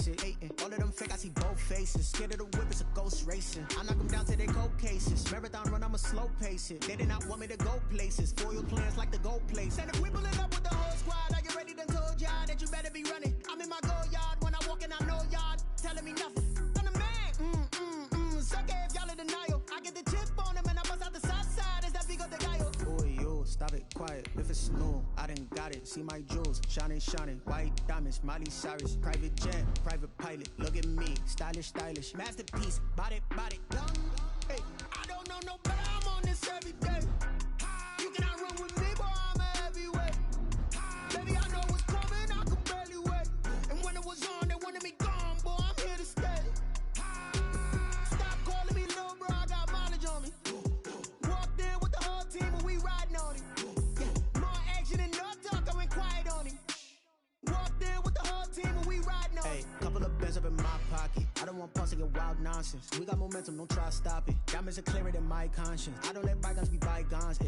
it. All of them fake, I see both faces. Scared of the whip, it's a ghost racing. I knock them down to their cold cases. Marathon run, I'ma slow pace it. They did not want me to go places. Foil plans like the gold place. And if we pulling up with the whole squad, are you ready to told y'all that you better be running? I'm in my go yard when I walk in, I know y'all telling me nothing. I'm the man. Suck it if y'all in denial. I get the chip on them and I bust out the south side. Is that big of the guy? Oh, yo, stop it, quiet. If it's new, I done got it. See my jewels, shining, white diamonds, Miley Cyrus, private jet, private pilot. Look at me, stylish, masterpiece, body, young. Hey, I don't know no better. I'm on this every day. You cannot run with me, boy. I'm a heavyweight. Baby, I know what's coming. I could barely wait. And when it was on, they wanted me gone, boy. I'm here to stay. Stop calling me little bro. I got mileage on me. Walked in with the whole team and we riding on it. Yeah, more action and no talk. I went quiet on it. Walked in with the whole team and we riding on it. Hey, couple of bands up in my pocket. I don't want pulse to get wild nonsense. We got momentum, don't try to stop it. Diamonds are clearer than my conscience. I don't let bygones be bygones.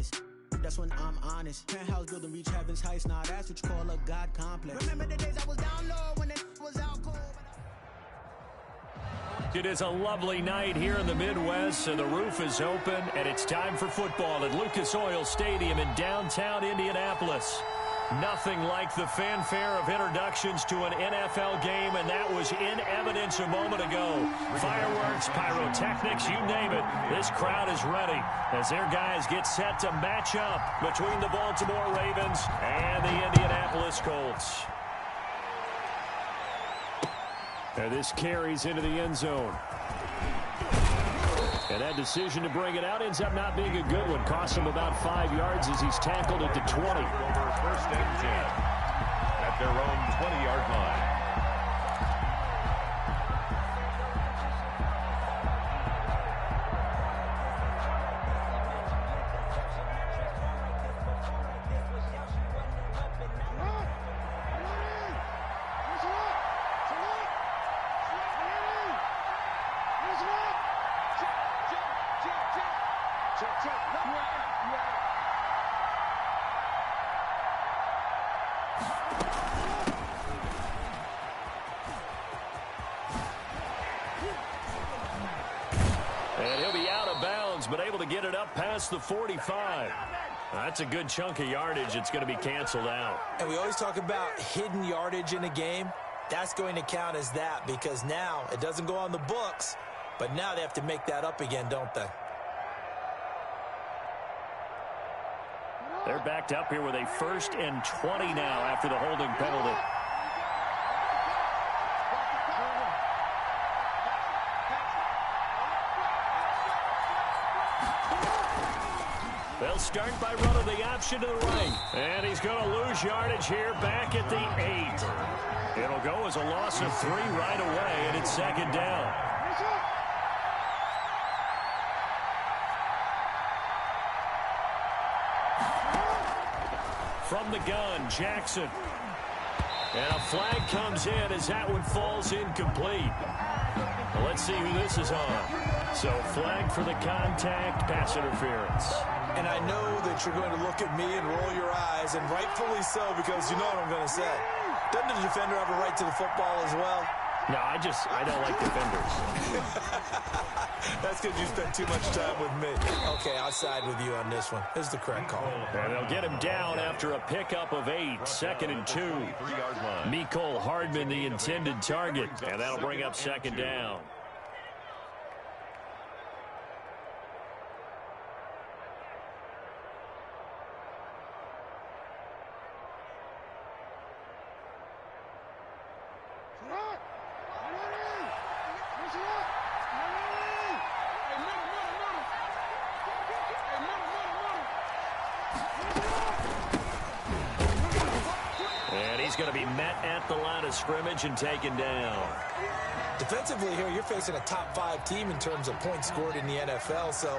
That's when I'm honest. Penthouse building reach heaven's heights. Now that's what you call a God complex. Remember the days I was down low when it was out cold. It is a lovely night here in the Midwest, so the roof is open, and it's time for football at Lucas Oil Stadium in downtown Indianapolis. Nothing like the fanfare of introductions to an NFL game, and that was in evidence a moment ago. Fireworks, pyrotechnics, you name it. This crowd is ready as their guys get set to match up between the Baltimore Ravens and the Indianapolis Colts. And this carries into the end zone. And that decision to bring it out ends up not being a good one. Cost him about 5 yards as he's tackled at the 20. First and 10 at their own 20-yard line. And he'll be out of bounds, but able to get it up past the 45. That's a good chunk of yardage. It's going to be canceled out. And we always talk about hidden yardage in a game. That's going to count as that because now it doesn't go on the books, but now they have to make that up again, don't they? They're backed up here with a 1st and 20 now after the holding penalty. They'll start by running the option to the right. And he's going to lose yardage here back at the 8. It'll go as a loss of 3 right away, and it's 2nd down. From the gun, Jackson. And a flag comes in as that one falls incomplete. Well, let's see who this is on. So flag for the contact, pass interference. And I know that you're going to look at me and roll your eyes, and rightfully so, because you know what I'm going to say. Doesn't the defender have a right to the football as well? No, I don't like defenders. That's because you spent too much time with me. Okay, I'll side with you on this one. This is the correct call. And they'll get him down after a pickup of 8, 2nd and 2. 3-yard line. Mecole Hardman, the intended target, and that'll bring up 2nd down. He's going to be met at the line of scrimmage and taken down. Defensively here, you're facing a top 5 team in terms of points scored in the NFL. So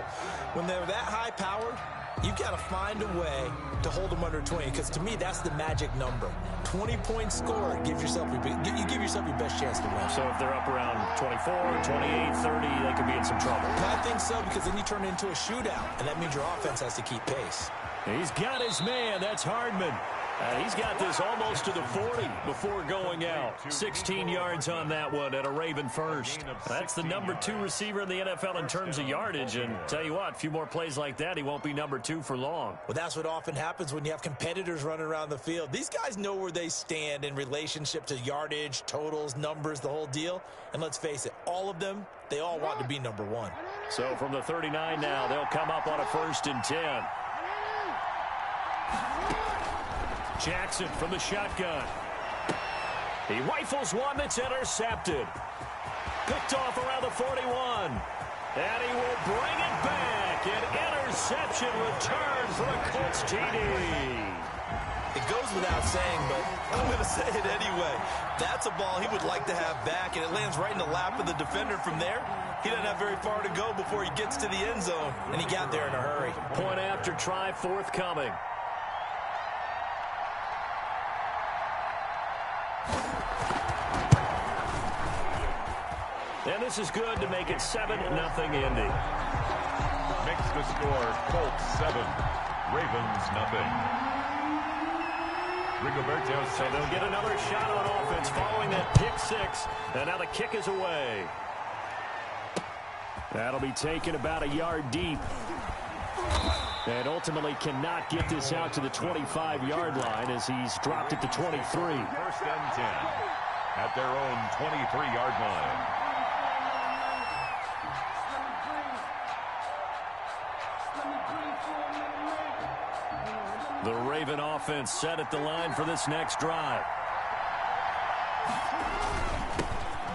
when they're that high powered, you've got to find a way to hold them under 20. Because to me, that's the magic number. 20 points scored, you give yourself your best chance to win. So if they're up around 24, 28, 30, they could be in some trouble. I think so, because then you turn it into a shootout, and that means your offense has to keep pace. He's got his man. That's Hardman. And he's got this almost to the 40 before going out. 16 yards on that one and a Raven first. That's the number 2 receiver in the NFL in terms of yardage. And tell you what, a few more plays like that, he won't be number 2 for long. Well, that's what often happens when you have competitors running around the field. These guys know where they stand in relationship to yardage, totals, numbers, the whole deal. And let's face it, all of them, they all want to be number 1. So from the 39 now, they'll come up on a 1st and 10. Jackson from the shotgun. He rifles one that's intercepted. Picked off around the 41. And he will bring it back. An interception return for a Colts TD. It goes without saying, but I'm going to say it anyway. That's a ball he would like to have back, and it lands right in the lap of the defender from there. He doesn't have very far to go before he gets to the end zone, and he got there in a hurry. Point after try forthcoming. And this is good to make it 7-0 Indy. Makes the score Colts 7, Ravens nothing. Rigoberto. So they'll get another shot on offense following that pick 6. And now the kick is away. That'll be taken about a yard deep. And ultimately cannot get this out to the 25-yard line as he's dropped it to 23. 1st and 10 at their own 23-yard line. The Raven offense set at the line for this next drive.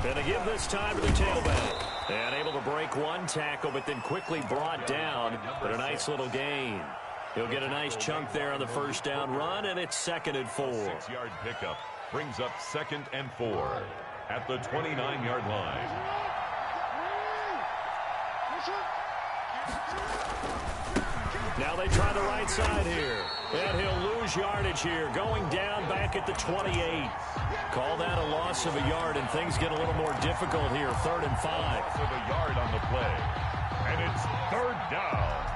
Gonna give this time to the tailback. And able to break one tackle, but then quickly brought down. But a nice little gain. He'll get a nice chunk there on the 1st down run, and it's 2nd and 4. 6-yard pickup brings up 2nd and 4 at the 29-yard line. Now they try the right side here. And he'll lose yardage here, going down back at the 28. Call that a loss of a yard, and things get a little more difficult here. 3rd and 5. Loss of a yard on the play. And it's 3rd down.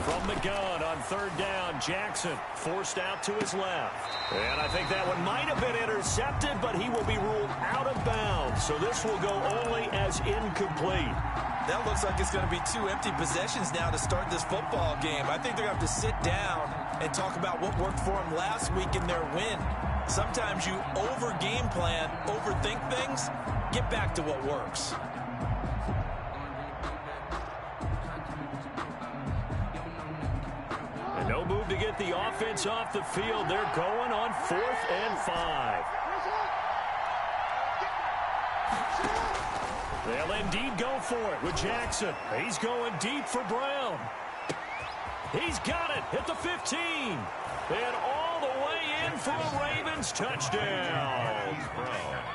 From the gun on 3rd down, Jackson forced out to his left. And I think that one might have been intercepted, but he will be ruled out of bounds. So this will go only as incomplete. That looks like it's going to be 2 empty possessions now to start this football game. I think they're going to have to sit down and talk about what worked for them last week in their win. Sometimes you over-game plan, overthink things, get back to what works. No move to get the offense off the field. They're going on 4th and 5. They'll indeed go for it with Jackson. He's going deep for Brown. He's got it at the 15. And all the way in for a Ravens touchdown.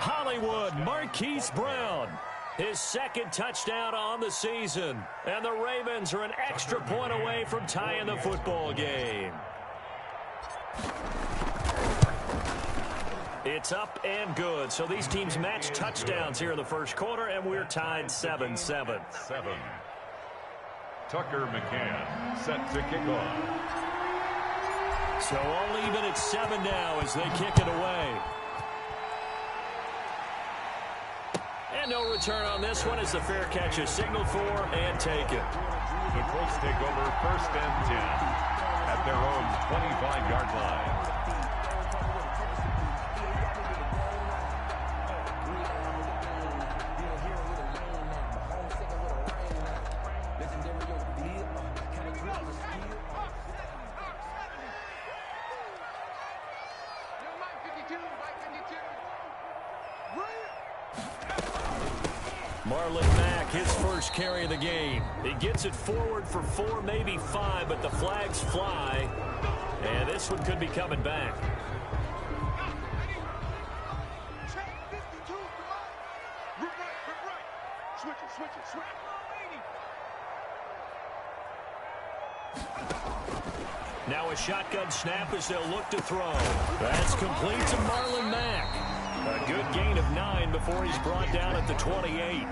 Hollywood Marquise Brown. His 2nd touchdown on the season. And the Ravens are an extra point away from tying the football game. It's up and good. So these teams match touchdowns here in the 1st quarter, and we're tied 7-7. 7. Tucker McCann set to kick off. So all even at 7 now as they kick it away. And no return on this one as the fair catch is signaled for and taken. The Colts take over 1st and 10 at their own 25-yard line. Marlon Mack, his first carry of the game. He gets it forward for 4, maybe 5, but the flags fly. And this one could be coming back. Now a shotgun snap as they'll look to throw. That's complete to Marlon Mack. A good gain of 9 before he's brought down at the 28.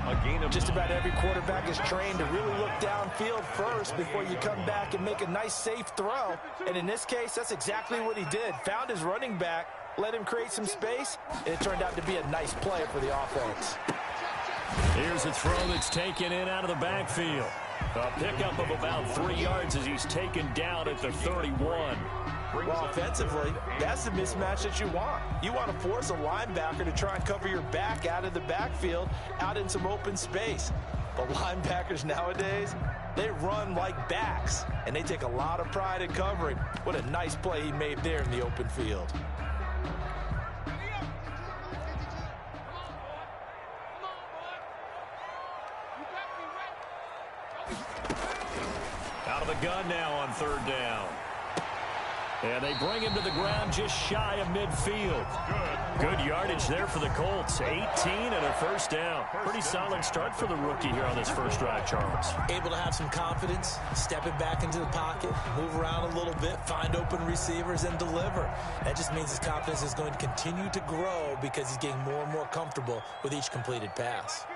A gain of just about every quarterback is trained to really look downfield first before you come back and make a nice, safe throw. And in this case, that's exactly what he did. Found his running back, let him create some space, and it turned out to be a nice play for the offense. Here's a throw that's taken in out of the backfield. A pickup of about 3 yards as he's taken down at the 31. Well, offensively, that's the mismatch that you want. You want to force a linebacker to try and cover your back out of the backfield, out in some open space. But linebackers nowadays, they run like backs, and they take a lot of pride in covering. What a nice play he made there in the open field. Out of the gun now on 3rd down. And they bring him to the ground just shy of midfield. Good yardage there for the Colts. 18 and a 1st down. Pretty solid start for the rookie here on this first drive, Charles. Able to have some confidence, stepping back into the pocket, move around a little bit, find open receivers, and deliver. That just means his confidence is going to continue to grow because he's getting more and more comfortable with each completed pass.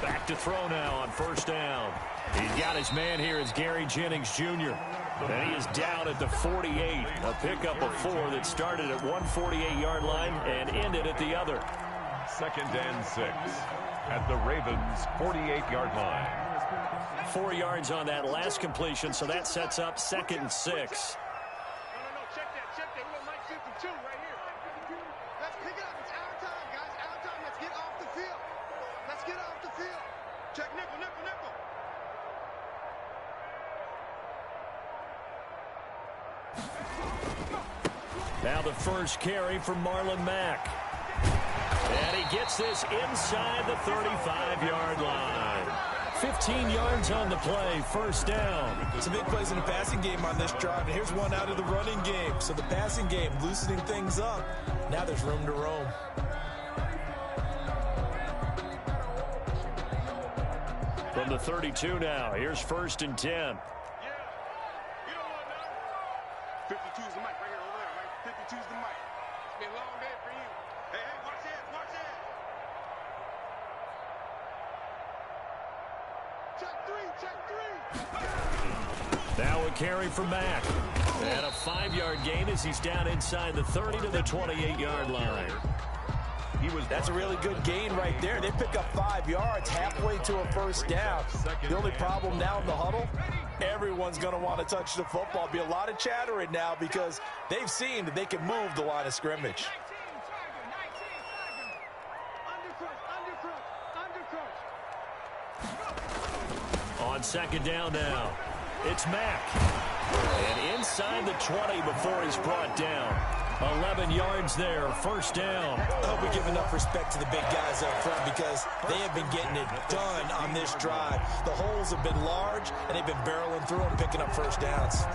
Back to throw now on 1st down. He's got his man here as Gary Jennings Jr. And he is down at the 48. A pickup of 4 that started at one 48-yard line and ended at the other. 2nd and 6 at the Ravens' 48-yard line. 4 yards on that last completion, so that sets up 2nd and 6. No, check that. We got Mike 52 right here. Let's pick it up. It's our time, guys. Our time. Let's get off the field. Let's get off the field. Check nickel. Now the first carry for Marlon Mack. And he gets this inside the 35-yard line. 15 yards on the play, 1st down. Some big plays in the passing game on this drive, and here's one out of the running game. So the passing game loosening things up. Now there's room to roam. From the 32 now, here's 1st and 10. Yeah. You don't want none. 52's the mic right here over there, right? 52's the mic. It's been a long day for you. Hey, watch that. Check 3. Now a carry for Mack. And a 5-yard gain as he's down inside the 30 to the 28-yard line. That's a really good gain right there. They pick up 5 yards halfway to a 1st down. The only problem now in the huddle, everyone's going to want to touch the football. Be a lot of chattering now because they've seen that they can move the line of scrimmage. On 2nd down now, it's Mack. And inside the 20 before he's brought down. 11 yards there, 1st down. I hope we give enough respect to the big guys up front because they have been getting it done on this drive. The holes have been large, and they've been barreling through them, picking up 1st downs.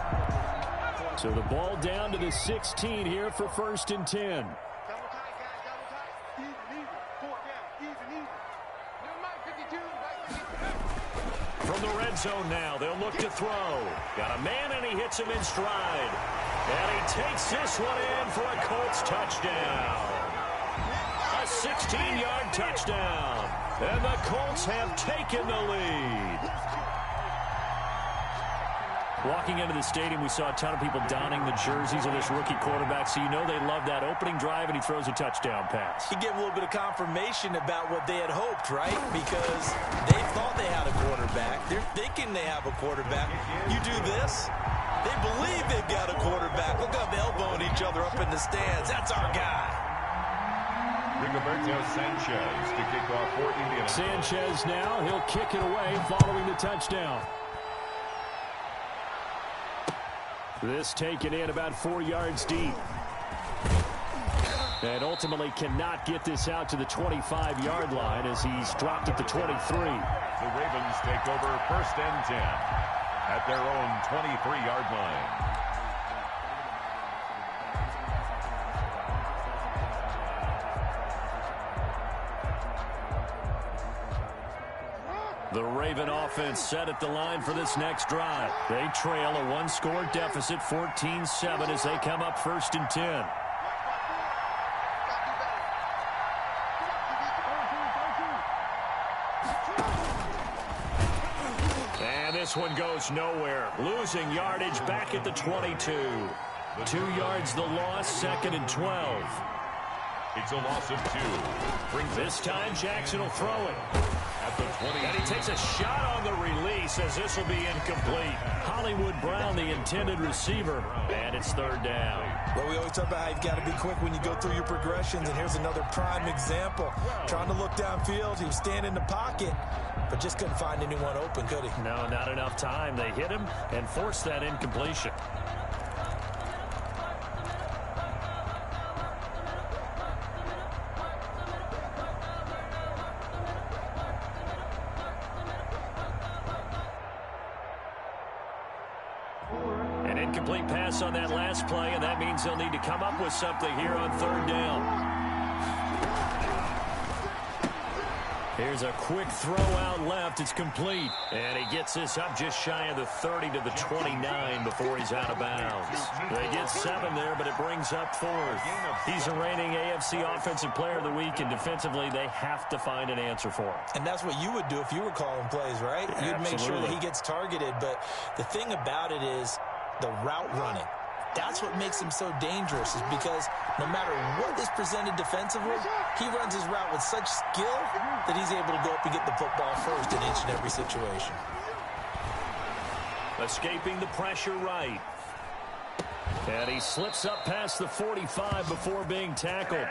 So the ball down to the 16 here for 1st and 10. Double tight, guys, double tight. Easy. 4 down, easy. New mic 52, right? From the red zone now, they'll look to throw. Got a man, and he hits him in stride. And he takes this one in for a Colts touchdown. A 16-yard touchdown. And the Colts have taken the lead. Walking into the stadium, we saw a ton of people donning the jerseys of this rookie quarterback, so you know they love that opening drive, and he throws a touchdown pass. You get a little bit of confirmation about what they had hoped, right? Because they thought they had a quarterback. They're thinking they have a quarterback. You do this, they believe they've got a quarterback. Look up, elbowing each other up in the stands. That's our guy. Rigoberto Sanchez to kick off for Indiana. Sanchez now, he'll kick it away following the touchdown. This taken in about 4 yards deep. And ultimately cannot get this out to the 25-yard line as he's dropped at the 23. The Ravens take over 1st and 10 at their own 23-yard line. The Raven offense set at the line for this next drive. They trail a one-score deficit, 14-7, as they come up 1st and 10. And this one goes nowhere. Losing yardage back at the 22. 2 yards the loss, 2nd and 12. It's a loss of 2. This time Jackson will throw it. At the 20. And he takes a shot on the release as this will be incomplete. Hollywood Brown, the intended receiver, and it's 3rd down. Well, we always talk about how you've got to be quick when you go through your progressions, and here's another prime example. Trying to look downfield, he was standing in the pocket, but just couldn't find anyone open, could he? No, not enough time. They hit him and forced that incompletion. An incomplete pass on that last play, and that means they'll need to come up with something here on 3rd down. Here's a quick throw out left. It's complete. And he gets this up just shy of the 30 to the 29 before he's out of bounds. They get 7 there, but it brings up 4th. He's a reigning AFC Offensive Player of the Week, and defensively they have to find an answer for him. And that's what you would do if you were calling plays, right? You'd make sure that he gets targeted. But the thing about it is the route running. That's what makes him so dangerous, is because no matter what is presented defensively, he runs his route with such skill that he's able to go up and get the football first in each and every situation. Escaping the pressure right. And he slips up past the 45 before being tackled.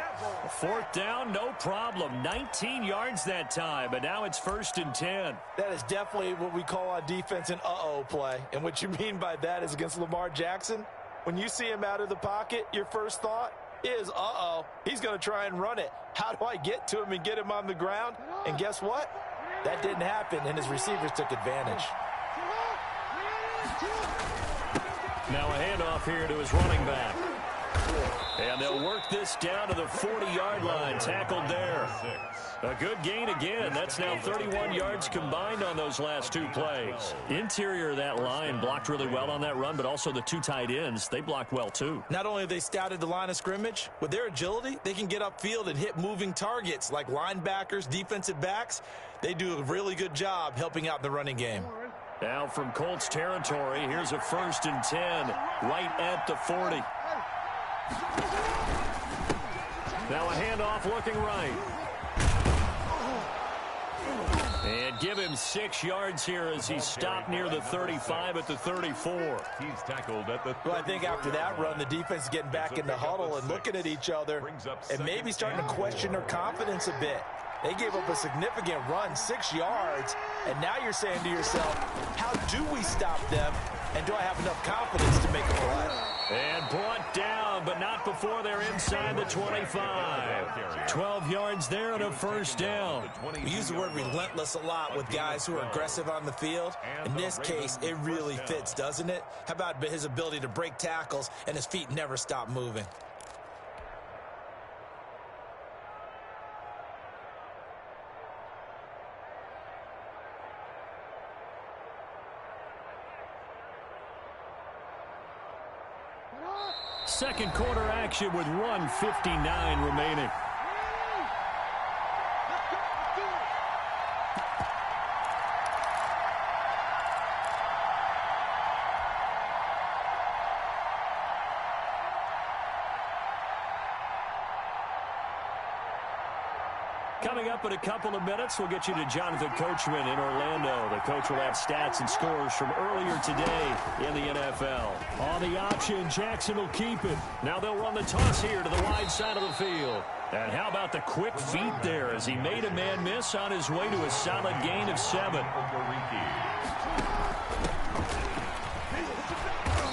4th down, no problem. 19 yards that time, but now it's 1st and 10. That is definitely what we call on defense an uh-oh play. And what you mean by that is against Lamar Jackson, when you see him out of the pocket, your first thought is, uh-oh, he's going to try and run it. How do I get to him and get him on the ground? And guess what? That didn't happen, and his receivers took advantage. Now a handoff here to his running back. And they'll work this down to the 40-yard line. Tackled there. A good gain again. That's now 31 yards combined on those last 2 plays. Interior of that line blocked really well on that run, but also the 2 tight ends, they blocked well too. Not only have they scouted the line of scrimmage, with their agility, they can get upfield and hit moving targets like linebackers, defensive backs. They do a really good job helping out in the running game. Now from Colts territory, here's a 1st and 10, right at the 40. Now a handoff looking right. And give him 6 yards here as he stopped near the 35 at the 34. He's tackled at the 30. Well, I think after that run, the defense is getting back in the huddle and looking at each other and maybe starting to question their confidence a bit. They gave up a significant run, 6 yards, and now you're saying to yourself, how do we stop them, and do I have enough confidence to make a play? And brought down, but not before they're inside the 25. 12 yards there and a 1st down. We use the word relentless a lot with guys who are aggressive on the field. In this case, it really fits, doesn't it? How about his ability to break tackles and his feet never stop moving? Second quarter action with 1:59 remaining. Coming up in a couple of minutes, we'll get you to Jonathan Coachman in Orlando. The coach will have stats and scores from earlier today in the NFL. On the option, Jackson will keep it. Now they'll run the toss here to the wide side of the field. And how about the quick feet there as he made a man miss on his way to a solid gain of 7.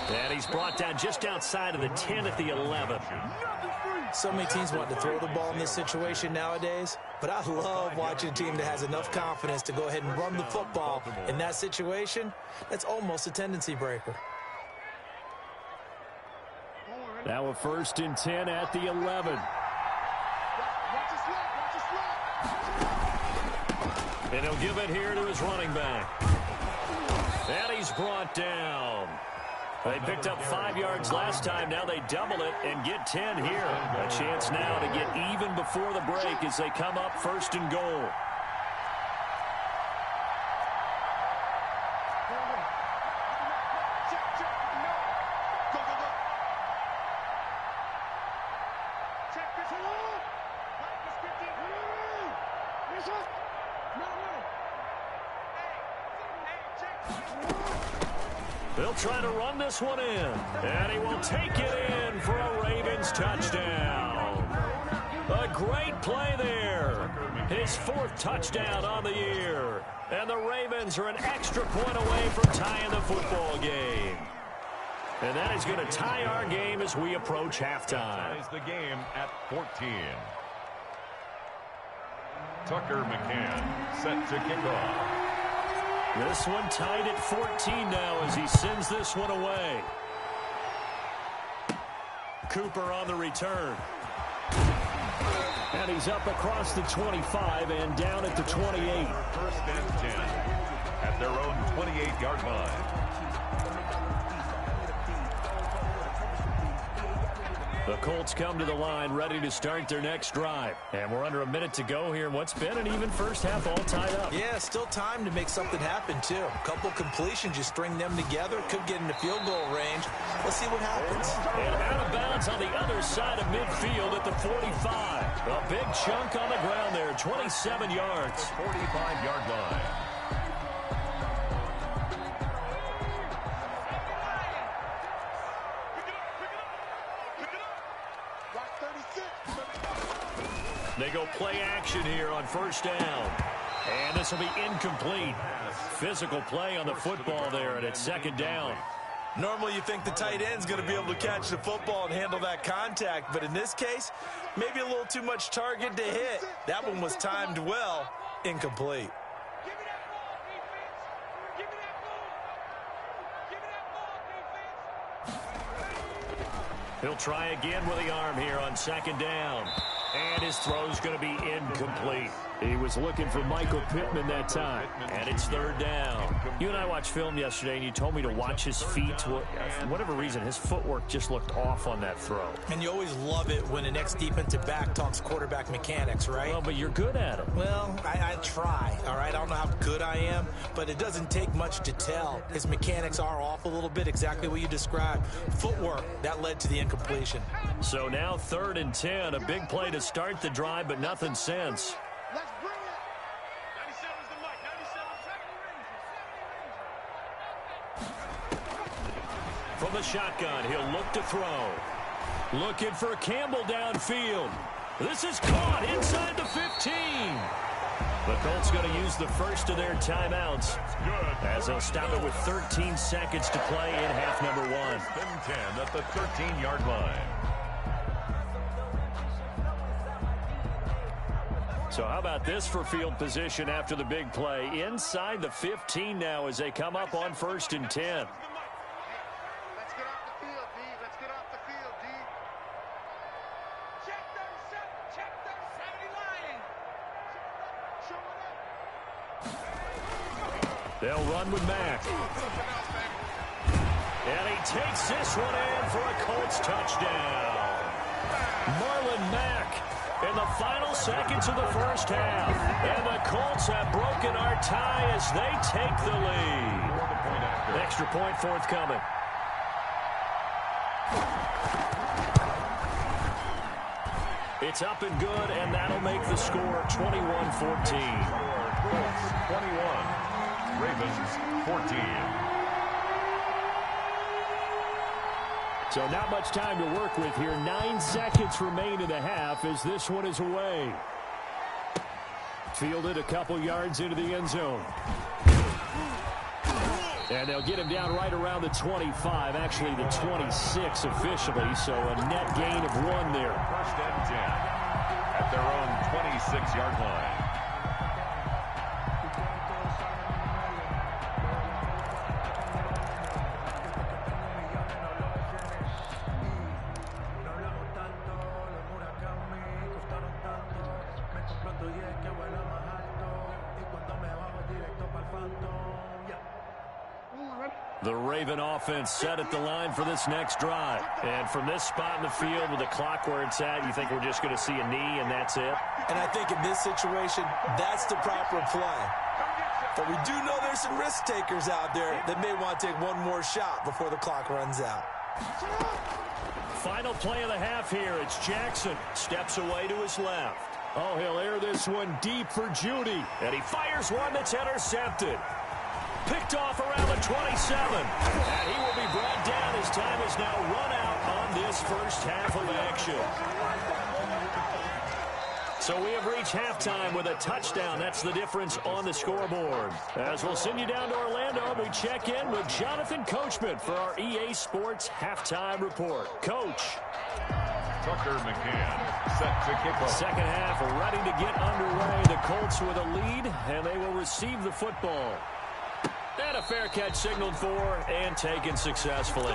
And he's brought down just outside of the 10 at the 11. So many teams want to throw the ball in this situation nowadays, but I love watching a team that has enough confidence to go ahead and run the football in that situation. That's almost a tendency breaker. Now a 1st and 10 at the 11. And he'll give it here to his running back. And he's brought down. They picked up 5 yards last time. Now they double it and get 10 here. A chance now to get even before the break as they come up 1st and goal. They'll try to run this one in, and he will take it in for a Ravens touchdown. A great play there. His 4th touchdown on the year. And the Ravens are an extra point away from tying the football game. And that is going to tie our game as we approach halftime. Ties the game at 14. Tucker McCann set to kick off. This one tied at 14 now as he sends this one away. Cooper on the return. And he's up across the 25 and down at the 28. 1st and 10 at their own 28-yard line. The Colts come to the line ready to start their next drive. And we're under a minute to go here in what's been an even first half all tied up. Yeah, still time to make something happen, too. A couple completions, you string them together, could get into field goal range. Let's see what happens. And out of bounds on the other side of midfield at the 45. A big chunk on the ground there, 27 yards. 45-yard line. They go play action here on 1st down. And this will be incomplete. Physical play on the football there, and it's 2nd down. Normally you think the tight end's going to be able to catch the football and handle that contact, but in this case, maybe a little too much target to hit. That one was timed well, incomplete. He'll try again with the arm here on 2nd down. And his throw's going to be incomplete. He was looking for Michael Pittman that time. And it's 3rd down. You and I watched film yesterday, and you told me to watch his feet. For whatever reason, his footwork just looked off on that throw. And you always love it when the next defensive back talks quarterback mechanics, right? Well, but you're good at it. Well, I try, all right? I don't know how good I am, but it doesn't take much to tell. His mechanics are off a little bit, exactly what you described. Footwork, that led to the incompletion. So now 3rd and 10, a big play to start the drive, but nothing since. Let's bring it. 97's the mic. 97's From the shotgun, he'll look to throw. Looking for Campbell downfield. This is caught inside the 15. The Colts going to use the first of their timeouts as they'll stop it with 13 seconds to play in half number 1. 10 at the 13-yard line. So how about this for field position after the big play? Inside the 15 now as they come up on 1st and 10. Let's get off the field, D. Let's get off the field, D. Check 37. Check 37. Lying. Show it up. They'll run with Mack. And he takes this one in for a Colts touchdown. Marlon Mack in the final seconds of the first half. And the Colts have broken our tie as they take the lead. Extra point forthcoming. It's up and good, and that'll make the score 21-14. 21. Ravens 14. So not much time to work with here. 9 seconds remain in the half as this one is away. Fielded a couple yards into the end zone. And they'll get him down right around the 25, actually the 26 officially, so a net gain of 1 there. 1st and 10 at their own 26-yard line. The Raven offense set at the line for this next drive. And from this spot in the field with the clock where it's at, you think we're just going to see a knee and that's it? And I think in this situation, that's the proper play. But we do know there's some risk takers out there that may want to take one more shot before the clock runs out. Final play of the half here. It's Jackson. Steps away to his left. Oh, he'll air this one deep for Judy. And he fires one that's intercepted. Picked off around the 27. And he will be brought down as time is now run out on this first half of action. So we have reached halftime with a touchdown. That's the difference on the scoreboard. As we'll send you down to Orlando, we check in with Jonathan Coachman for our EA Sports Halftime Report. Coach. Tucker McCann set to kick off. Second half ready to get underway. The Colts with a lead, and they will receive the football. And a fair catch signaled for and taken successfully.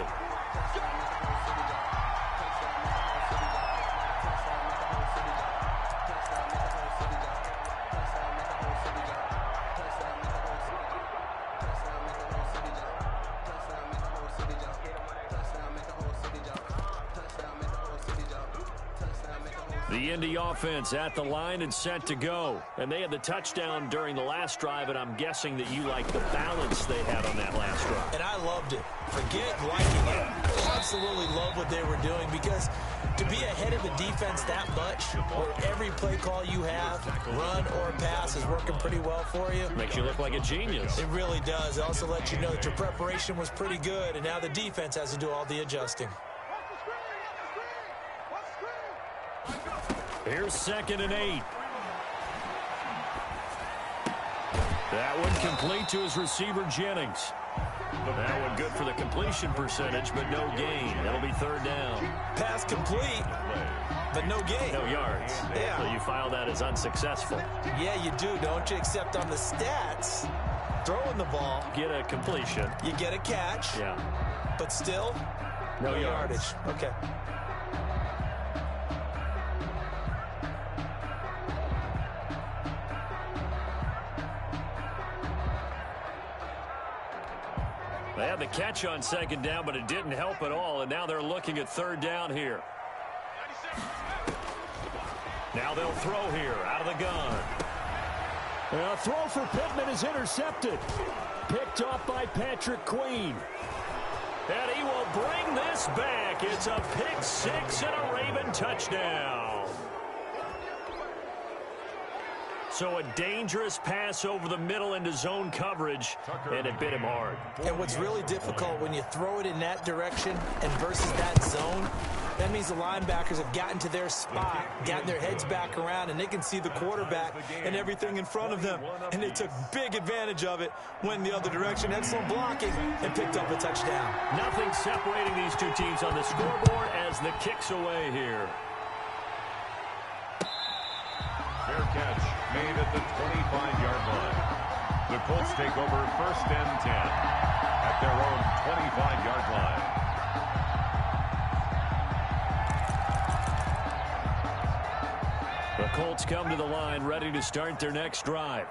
The Indy offense at the line and set to go. And they had the touchdown during the last drive, and I'm guessing that you like the balance they had on that last drive. And I loved it. Forget liking it. Absolutely love what they were doing, because to be ahead of a defense that much, where every play call you have, run or pass, is working pretty well for you. Makes you look like a genius. It really does. It also lets you know that your preparation was pretty good, and now the defense has to do all the adjusting. Here's 2nd and 8. That one complete to his receiver, Jennings. That one good for the completion percentage, but no gain. That'll be 3rd down. Pass complete, but no gain. No yards. Yeah. So you file that as unsuccessful. Yeah, you do, don't you? Except on the stats, throwing the ball. Get a completion. You get a catch. Yeah. But still, no yardage. Okay. They had the catch on 2nd down, but it didn't help at all, and now they're looking at 3rd down here. Now they'll throw here out of the gun. A throw for Pittman is intercepted. Picked off by Patrick Queen. And he will bring this back. It's a pick six and a Raven touchdown. So a dangerous pass over the middle into zone coverage, and it bit him hard. And what's really difficult when you throw it in that direction and versus that zone, that means the linebackers have gotten to their spot, gotten their heads back around, and they can see the quarterback and everything in front of them. And they took big advantage of it, went the other direction, excellent blocking, and picked up a touchdown. Nothing separating these two teams on the scoreboard as the kick's away here. Fair catch made at the 25-yard line. The Colts take over 1st and 10 at their own 25-yard line. The Colts come to the line ready to start their next drive.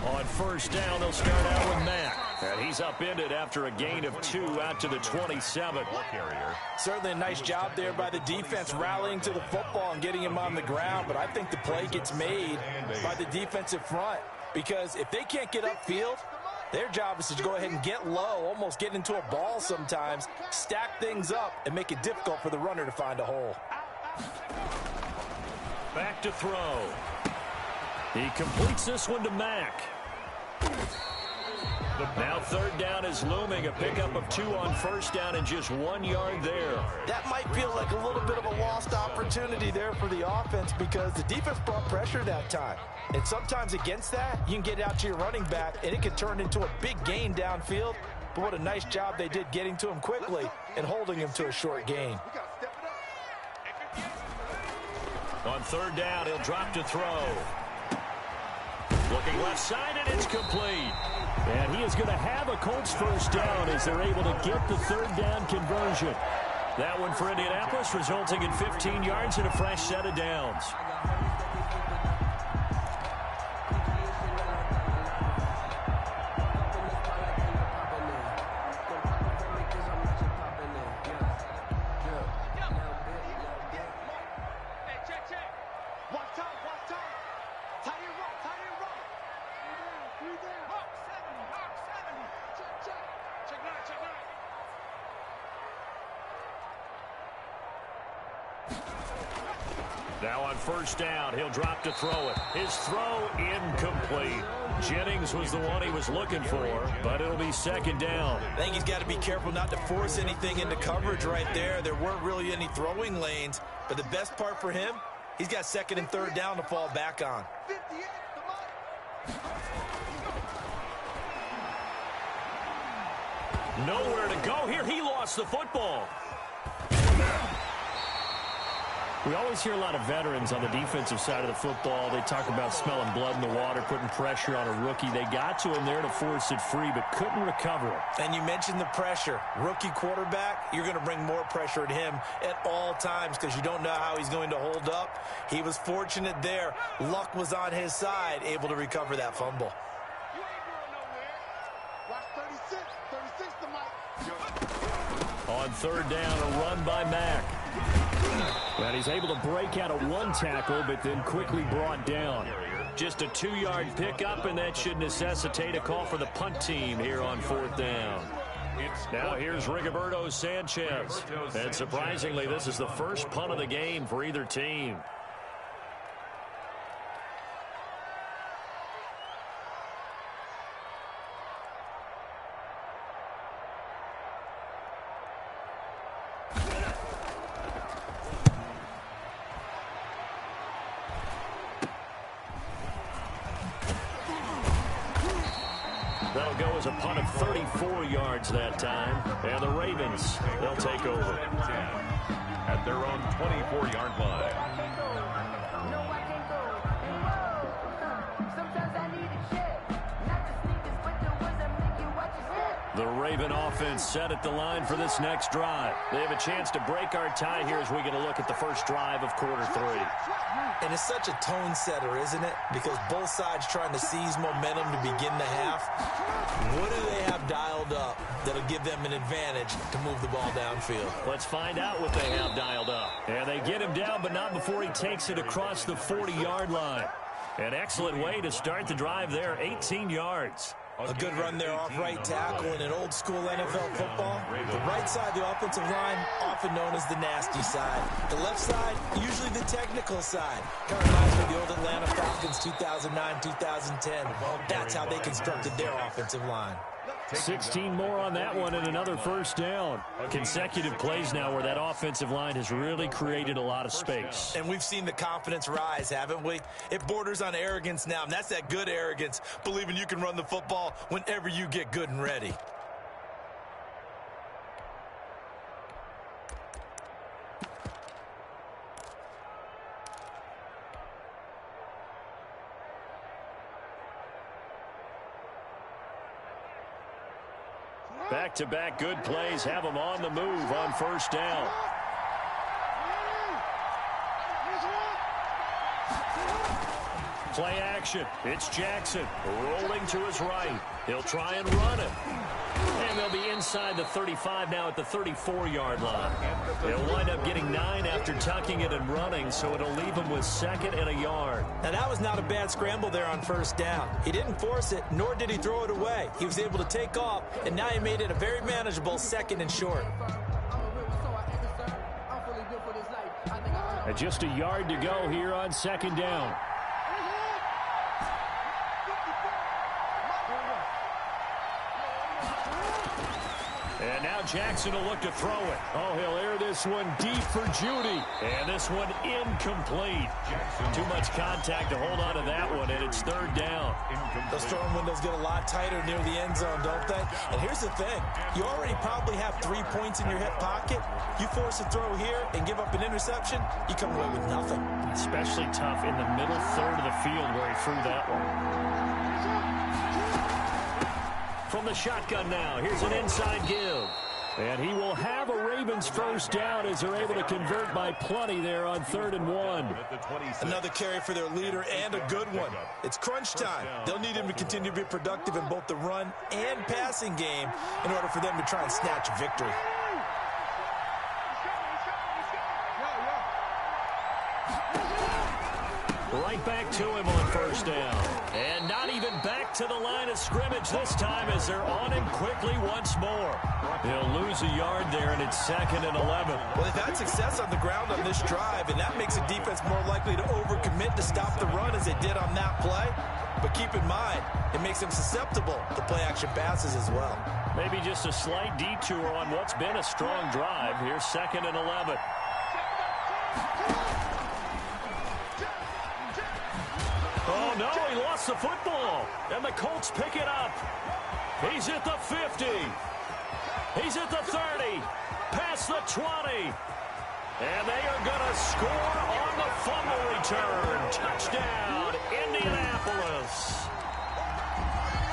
On 1st down, they'll start out with Mack. And he's upended after a gain of 2 out to the 27. Certainly a nice job there by the defense rallying to the football and getting him on the ground. But I think the play gets made by the defensive front, because if they can't get upfield, their job is to go ahead and get low, almost get into a ball sometimes, stack things up, and make it difficult for the runner to find a hole. Back to throw. He completes this one to Mack. Now 3rd down is looming. A pickup of 2 on 1st down and just 1 yard there. That might feel like a little bit of a lost opportunity there for the offense, because the defense brought pressure that time. And sometimes against that, you can get out to your running back, and it can turn into a big gain downfield. But what a nice job they did getting to him quickly and holding him to a short gain. On 3rd down, he'll drop to throw. Looking left side, and it's complete. And he is going to have a Colts 1st down as they're able to get the 3rd down conversion. That one for Indianapolis, resulting in 15 yards and a fresh set of downs. time, watch time. Tight end run, tight end run. Three down. Hawk 70. Check. Check nine. Now on first down, he'll drop to throw it. His throw incomplete. Jennings was the one he was looking for, but it'll be second down. I think he's got to be careful not to force anything into coverage right there. There weren't really any throwing lanes, but the best part for him, he's got second and third down to fall back on. 58, Nowhere to go here. He lost the football. We always hear a lot of veterans on the defensive side of the football. They talk about smelling blood in the water, putting pressure on a rookie. They got to him there to force it free, but couldn't recover it. And you mentioned the pressure. Rookie quarterback, you're going to bring more pressure at him at all times because you don't know how he's going to hold up. He was fortunate there. Luck was on his side, able to recover that fumble. You ain't going nowhere. Watch 36 to Mike. On third down, a run by Mack. And he's able to break out of one tackle, but then quickly brought down. Just a 2-yard pickup, and that should necessitate a call for the punt team here on fourth down. Now here's Rigoberto Sanchez. And surprisingly, this is the first punt of the game for either team. That'll go as a punt of 34 yards that time. And the Ravens, they'll take over. At their own 24-yard line. The Raven offense set at the line for this next drive. They have a chance to break our tie here as we get a look at the first drive of quarter 3. And it's such a tone setter, isn't it? Because both sides trying to seize momentum to begin the half. What do they have dialed up that'll give them an advantage to move the ball downfield? Let's find out what they have dialed up. And they get him down, but not before he takes it across the 40-yard line. An excellent way to start the drive there, 18 yards. A good run there off right tackle in an old-school NFL football. The right side of the offensive line, often known as the nasty side. The left side, usually the technical side. Kind of reminds me of the old Atlanta Falcons 2009, 2010. That's how they constructed their offensive line. 16 more on that one and another first down. Consecutive plays now where that offensive line has really created a lot of space. And we've seen the confidence rise, haven't we? It borders on arrogance now, and that's that good arrogance, believing you can run the football whenever you get good and ready. Back-to-back good plays have them on the move on first down. Play action. It's Jackson rolling to his right. He'll try and run it. And they'll be inside the 35 now at the 34-yard line. They'll wind up getting 9 after tucking it and running, so it'll leave them with second and a yard. Now, that was not a bad scramble there on first down. He didn't force it, nor did he throw it away. He was able to take off, and now he made it a very manageable second and short. And just a yard to go here on second down. And now Jackson will look to throw it. Oh, he'll air this one deep for Judy. And this one incomplete. Too much contact to hold on to that one, and it's third down. Those throwing windows get a lot tighter near the end zone, don't they? And here's the thing. You already probably have 3 points in your hip pocket. You force a throw here and give up an interception, you come away with nothing. Especially tough in the middle third of the field where he threw that one. From the shotgun now, here's an inside give. And he will have a Ravens first down as they're able to convert by plenty there on 3rd and 1. Another carry for their leader and a good one. It's crunch time. They'll need him to continue to be productive in both the run and passing game in order for them to try and snatch a victory. Right back to him on first down. And not even back to the line of scrimmage this time as they're on him quickly once more. He'll lose a yard there, and it's 2nd and 11. Well, they've had success on the ground on this drive, and that makes a defense more likely to overcommit to stop the run as they did on that play. But keep in mind, it makes them susceptible to play-action passes as well. Maybe just a slight detour on what's been a strong drive. Here's 2nd and 11. Oh, no, he lost the football. And the Colts pick it up. He's at the 50. He's at the 30. Past the 20. And they are going to score on the fumble return. Touchdown, Indianapolis.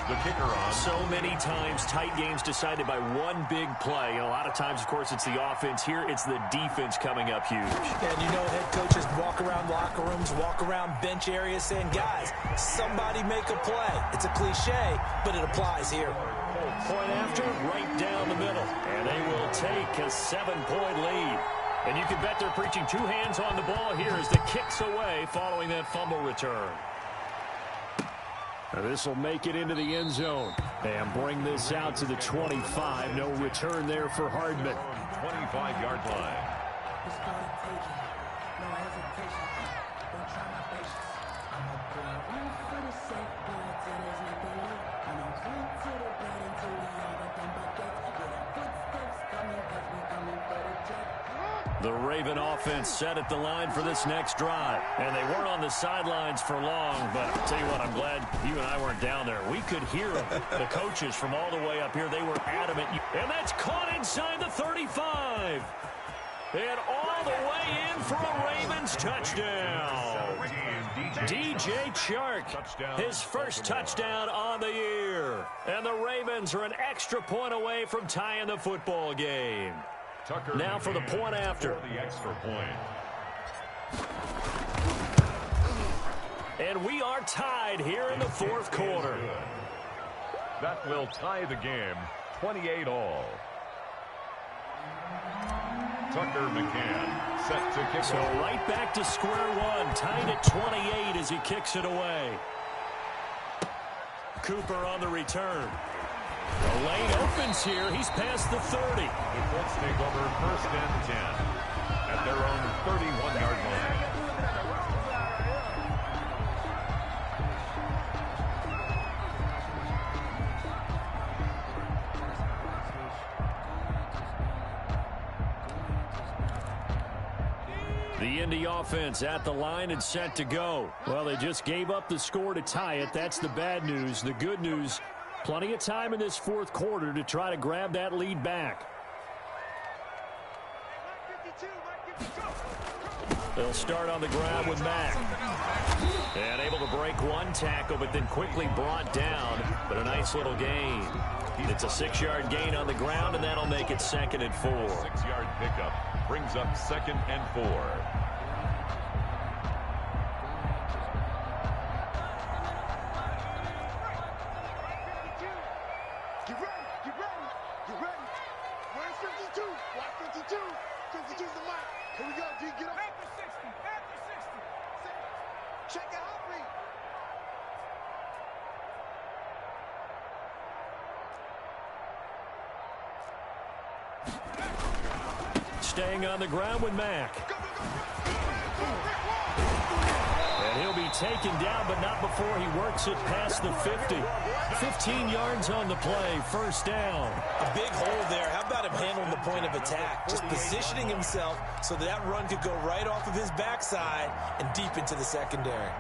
The kicker on. So many times, tight games decided by one big play. A lot of times, of course, it's the offense. Here, it's the defense coming up huge. And you know, head coaches walk around locker rooms, walk around bench areas saying, guys, somebody make a play. It's a cliche, but it applies here. Point after, right down the middle. And they will take a 7-point lead. And you can bet they're preaching two hands on the ball here as the kick's away following that fumble return. This will make it into the end zone and bring this out to the 25. No return there for Hardman. 25-yard line. The Raven offense set at the line for this next drive. And they weren't on the sidelines for long, but I'll tell you what, I'm glad you and I weren't down there. We could hear them. The coaches from all the way up here, they were adamant. And that's caught inside the 35. And all the way in for a Ravens touchdown. DJ Chark, his first touchdown on the year. And the Ravens are an extra point away from tying the football game. Tucker now for the point after. For the extra point. And we are tied here in the fourth quarter. That will tie the game, 28-all. Tucker McCann set to kick. So right back to square one, tied at 28 as he kicks it away. Cooper on the return. The lane opens here. He's past the 30. The Colts take over 1st and 10 at their own 31-yard line. The Indy offense at the line and set to go. Well, they just gave up the score to tie it. That's the bad news. The good news, plenty of time in this fourth quarter to try to grab that lead back. They'll start on the ground with Mack. And able to break one tackle, but then quickly brought down. But a nice little gain. It's a 6-yard gain on the ground, and that'll make it 2nd and 4. 6-yard pickup brings up 2nd and 4. Get ready, get ready, get ready. Where's 52? Watch 52. 52's the mark. Here we go, D, get up. After 60, after 60. Check the heart rate. Staying on the ground with Mack. And he'll be taken down, but not before he works it past the 50. 15 yards on the play, 1st down. A big hole there. How about him handling the point of attack? Just positioning himself so that run could go right off of his backside and deep into the secondary.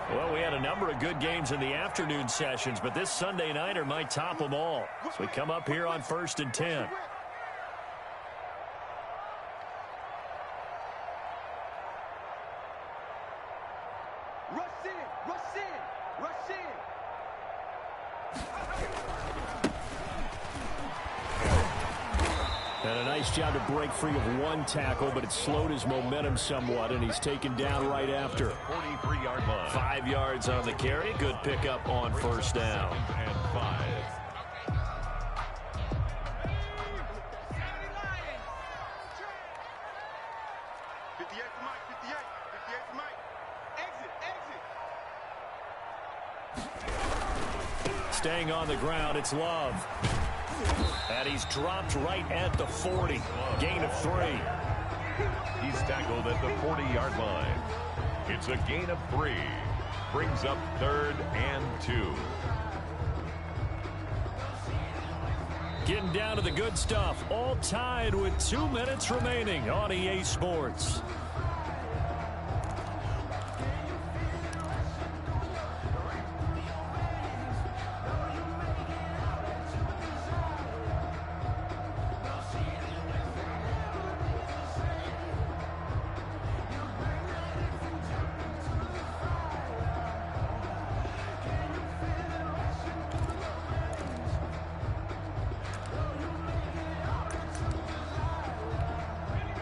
Well, we had a number of good games in the afternoon sessions, but this Sunday nighter might top them all. So we come up here on 1st and 10. And a nice job to break free of one tackle, but it slowed his momentum somewhat, and he's taken down right after. 43-yard line. 5 yards on the carry. Good pickup on 1st down. And 5. staying on the ground, it's Love. And he's dropped right at the 40. Gain of 3. He's tackled at the 40-yard line. It's a gain of 3. Brings up 3rd and 2. Getting down to the good stuff. All tied with 2 minutes remaining on EA Sports.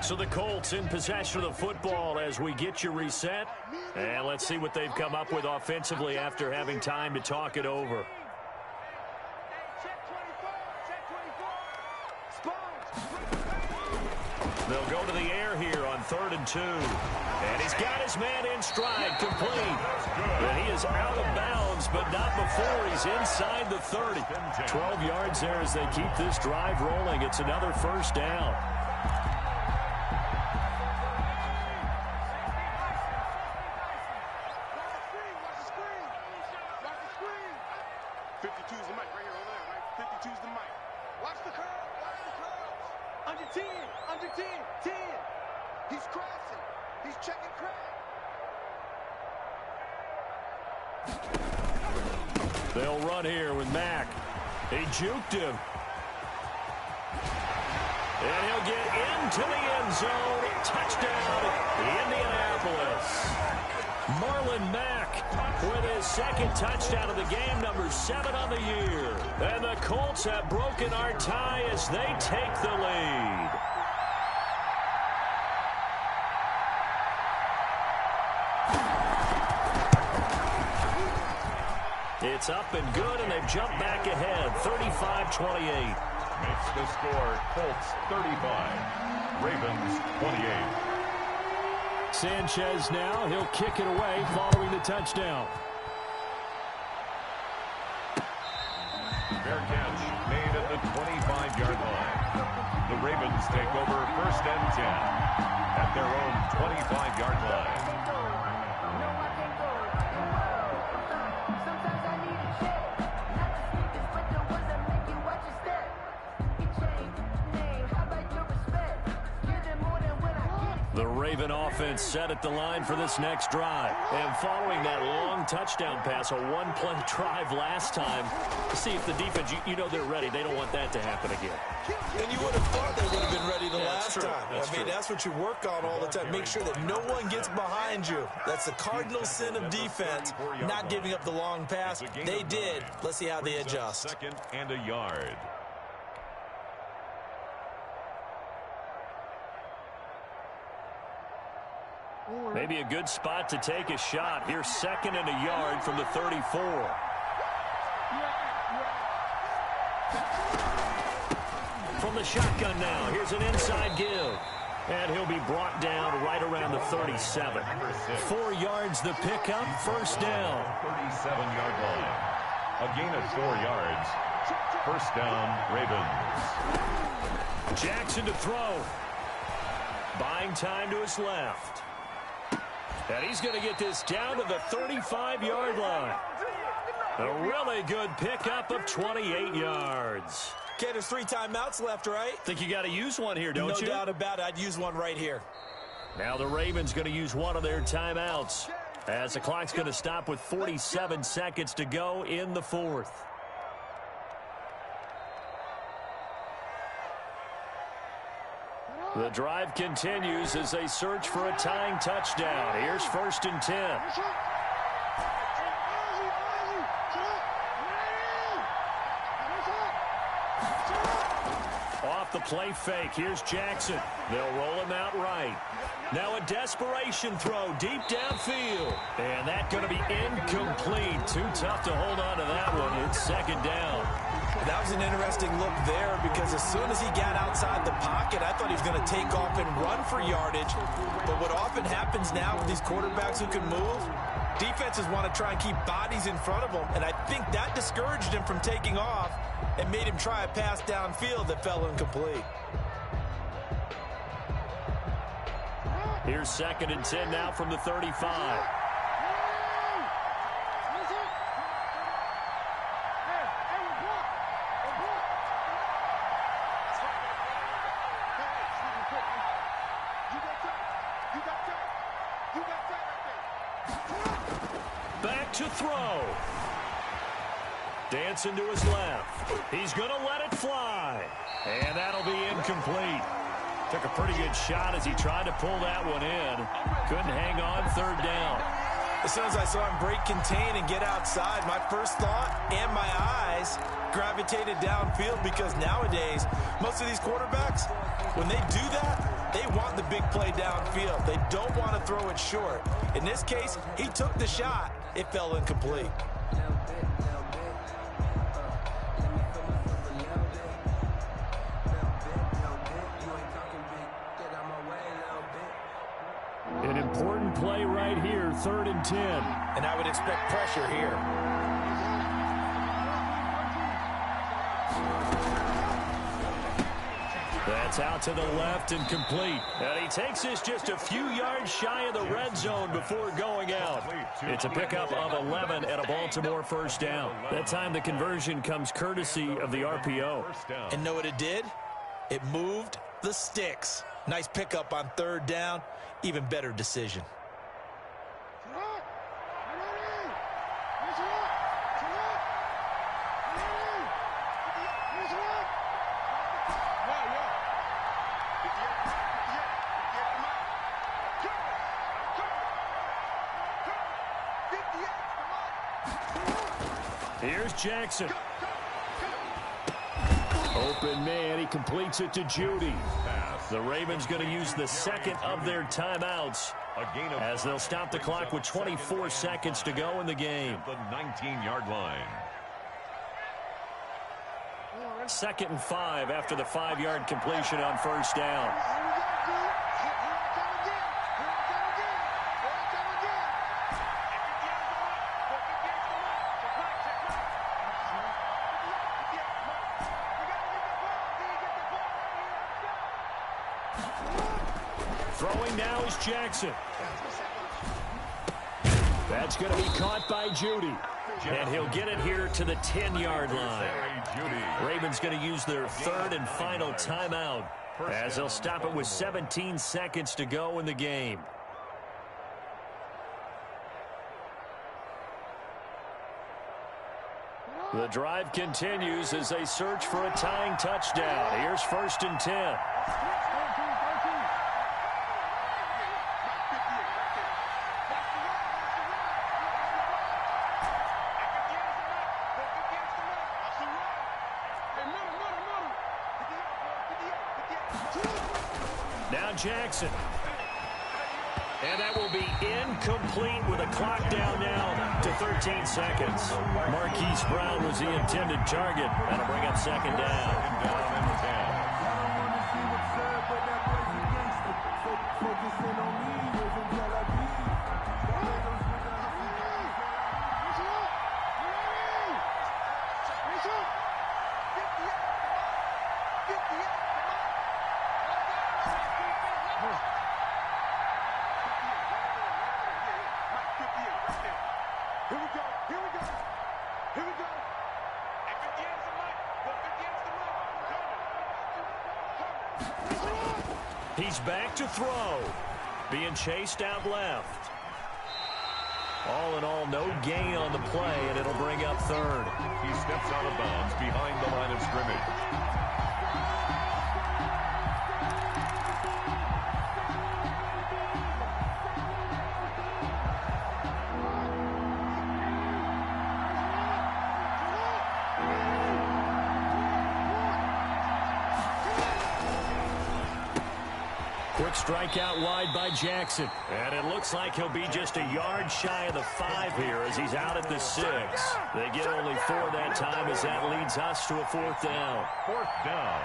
So the Colts in possession of the football as we get you reset. And let's see what they've come up with offensively after having time to talk it over. They'll go to the air here on 3rd and 2. And he's got his man in stride, complete. And he is out of bounds, but not before he's inside the 30. 12 yards there as they keep this drive rolling. It's another first down. They'll run here with Mack. He juked him. And he'll get into the end zone. Touchdown, Indianapolis. Marlon Mack with his 2nd touchdown of the game, number 7 on the year. And the Colts have broken our tie as they take the lead. It's up and good, and they've jumped back ahead, 35-28. Makes the score Colts 35, Ravens 28. Sanchez now, he'll kick it away following the touchdown. Fair catch made at the 25-yard line. The Ravens take over 1st and 10 at their own 25-yard line. The Raven offense set at the line for this next drive. And following that long touchdown pass, a one-play drive last time, see if the defense, you know they're ready. They don't want that to happen again. And you would have thought they would have been ready the last time. That's what you work on all the time. Make sure that no one gets behind you. That's the cardinal sin of defense, not giving up the long pass. They did. Let's see how they adjust. 2nd and a yard. Maybe a good spot to take a shot. Here's 2nd and a yard from the 34. From the shotgun now, here's an inside give. And he'll be brought down right around the 37. 4 yards the pickup, first down. 37-yard line. A gain of 4 yards. First down, Ravens. Jackson to throw. Buying time to his left. And he's going to get this down to the 35-yard line. A really good pickup of 28 yards. Okay, there's 3 timeouts left, right? Think you got to use one here, don't you? No doubt about it. I'd use one right here. Now the Ravens going to use one of their timeouts as the clock's going to stop with 47 seconds to go in the 4th. The drive continues as they search for a tying touchdown. Here's 1st and 10. Off the play fake. Here's Jackson. They'll roll him out right. Now a desperation throw deep downfield. And that's going to be incomplete. Too tough to hold on to that one. It's 2nd down. That was an interesting look there because as soon as he got outside the pocket, I thought he was going to take off and run for yardage. But what often happens now with these quarterbacks who can move, Defenses want to try and keep bodies in front of them, and I think that discouraged him from taking off and made him try a pass downfield that fell incomplete. Here's 2nd and 10 now from the 35. Back to throw. Dancing to his left. He's going to let it fly. And that'll be incomplete. Took a pretty good shot as he tried to pull that one in. Couldn't hang on 3rd down. As soon as I saw him break contain and get outside, my first thought and my eyes gravitated downfield, because nowadays, most of these quarterbacks, when they do that, they want the big play downfield. They don't want to throw it short. In this case, he took the shot. It fell incomplete. An important play right here, 3rd and 10. And I would expect pressure here. That's out to the left and complete. And he takes this just a few yards shy of the red zone before going out. It's a pickup of 11 and a Baltimore 1st down. That time the conversion comes courtesy of the RPO. And know what it did? It moved the sticks. Nice pickup on 3rd down. Even better decision. Here's Jackson. Open man, he completes it to Judy. The Ravens going to use the 2nd of their timeouts as they'll stop the clock with 24 seconds to go in the game. The 19-yard line. 2nd and 5 after the 5-yard completion on 1st down. Throwing now is Jackson. That's going to be caught by Judy. And he'll get it here to the 10-yard line. Ravens going to use their 3rd and final timeout as they'll stop it with 17 seconds to go in the game. The drive continues as they search for a tying touchdown. Here's 1st and 10. Now Jackson. And that will be incomplete with a clock down now to 13 seconds. Marquise Brown was the intended target. That'll bring up 2nd down. He's back to throw. Being chased out left. All in all, no gain on the play, and it'll bring up 3rd. He steps out of bounds behind the line of scrimmage. Quick strike out wide by Jackson. And it looks like he'll be just a yard shy of the 5 here as he's out at the 6. They get only 4 that time as that leads us to a 4th down. 4th down.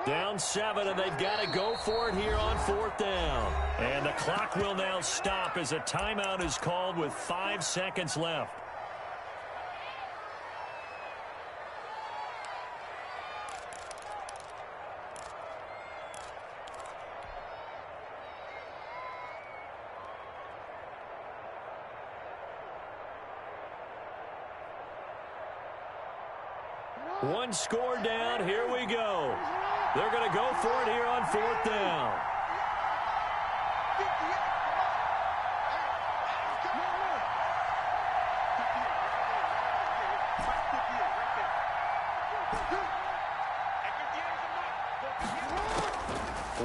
Down 7, and they've got to go for it here on 4th down. And the clock will now stop as a timeout is called with 5 seconds left. One score down. Here we go. They're going to go for it here on 4th down.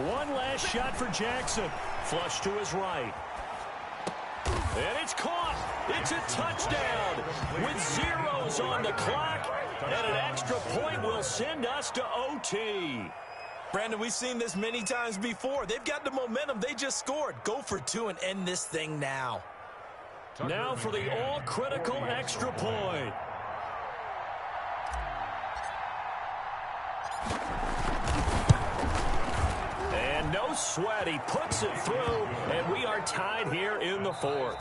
One last shot for Jackson. Flush to his right. And it's caught. It's a touchdown with zeros on the clock. And an extra point will send us to OT. Brandon, we've seen this many times before. They've got the momentum. They just scored. Go for 2 and end this thing now. Now for the all-critical extra point. And no sweat. He puts it through, and we are tied here in the 4th.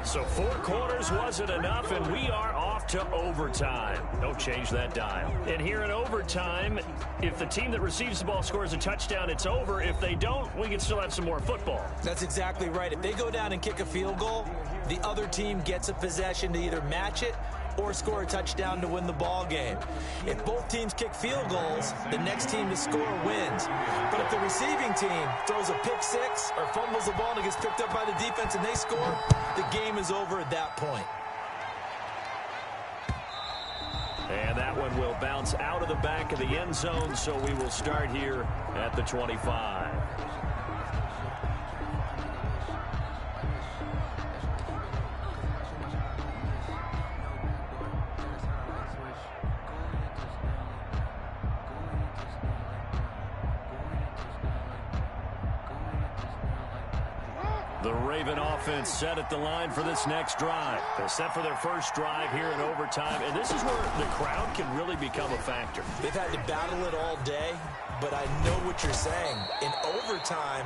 So 4 quarters wasn't enough, and we are off to overtime. Don't change that dial. And here in overtime, if the team that receives the ball scores a touchdown, it's over. If they don't, we can still have some more football. That's exactly right. If they go down and kick a field goal, the other team gets a possession to either match it or score a touchdown to win the ball game. If both teams kick field goals, the next team to score wins. But if the receiving team throws a pick 6 or fumbles the ball and it gets picked up by the defense and they score, the game is over at that point. And that one will bounce out of the back of the end zone, so we will start here at the 25. The Raven offense set at the line for this next drive. They're set for their first drive here in overtime, and this is where the crowd can really become a factor. They've had to battle it all day, but I know what you're saying. In overtime,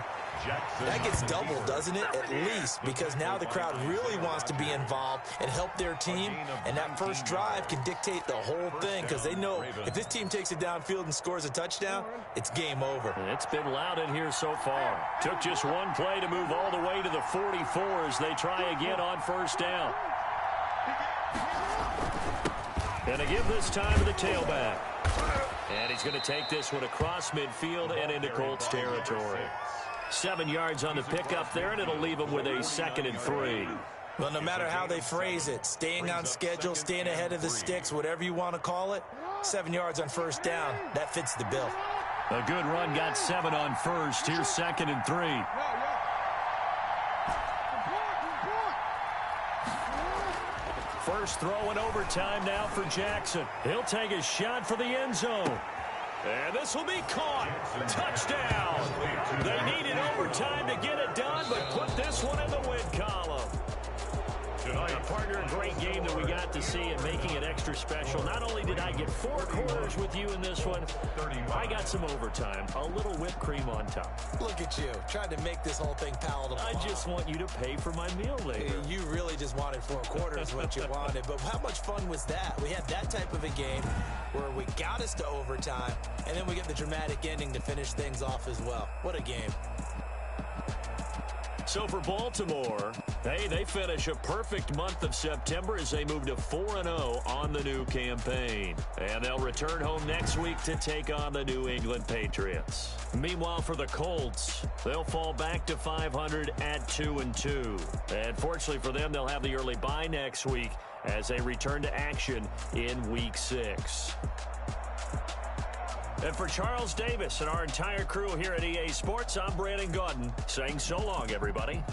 that gets doubled, doesn't it? At least, because now the crowd really wants to be involved and help their team, and that first drive can dictate the whole thing because they know if this team takes it downfield and scores a touchdown, it's game over. And it's been loud in here so far. Took just one play to move all the way to the 44 as they try again on first down. And a give this time to the tailback. And he's going to take this one across midfield and into Colts territory. 7 yards on the pickup there, and it'll leave them with a 2nd and 3. Well, no matter how they phrase it, staying on schedule, staying ahead of the sticks, whatever you want to call it, 7 yards on first down, that fits the bill. A good run, got 7 on first. Here's 2nd and 3. First throw in overtime now for Jackson. He'll take a shot for the end zone. And this will be caught. Touchdown. They needed overtime to get it done, but put this one in the win column. Partner, a great game that we got to see and making it extra special. Not only did I get 4 quarters with you in this one, I got some overtime. A little whipped cream on top. Look at you, trying to make this whole thing palatable. I just want you to pay for my meal later. You really just wanted 4 quarters what you wanted, but how much fun was that? We had that type of a game where we got us to overtime, and then we get the dramatic ending to finish things off as well. What a game. So for Baltimore, hey, they finish a perfect month of September as they move to 4-0 on the new campaign. And they'll return home next week to take on the New England Patriots. Meanwhile, for the Colts, they'll fall back to 500 at 2-2. And fortunately for them, they'll have the early bye next week as they return to action in Week 6. And for Charles Davis and our entire crew here at EA Sports, I'm Brandon Gaudin saying so long, everybody.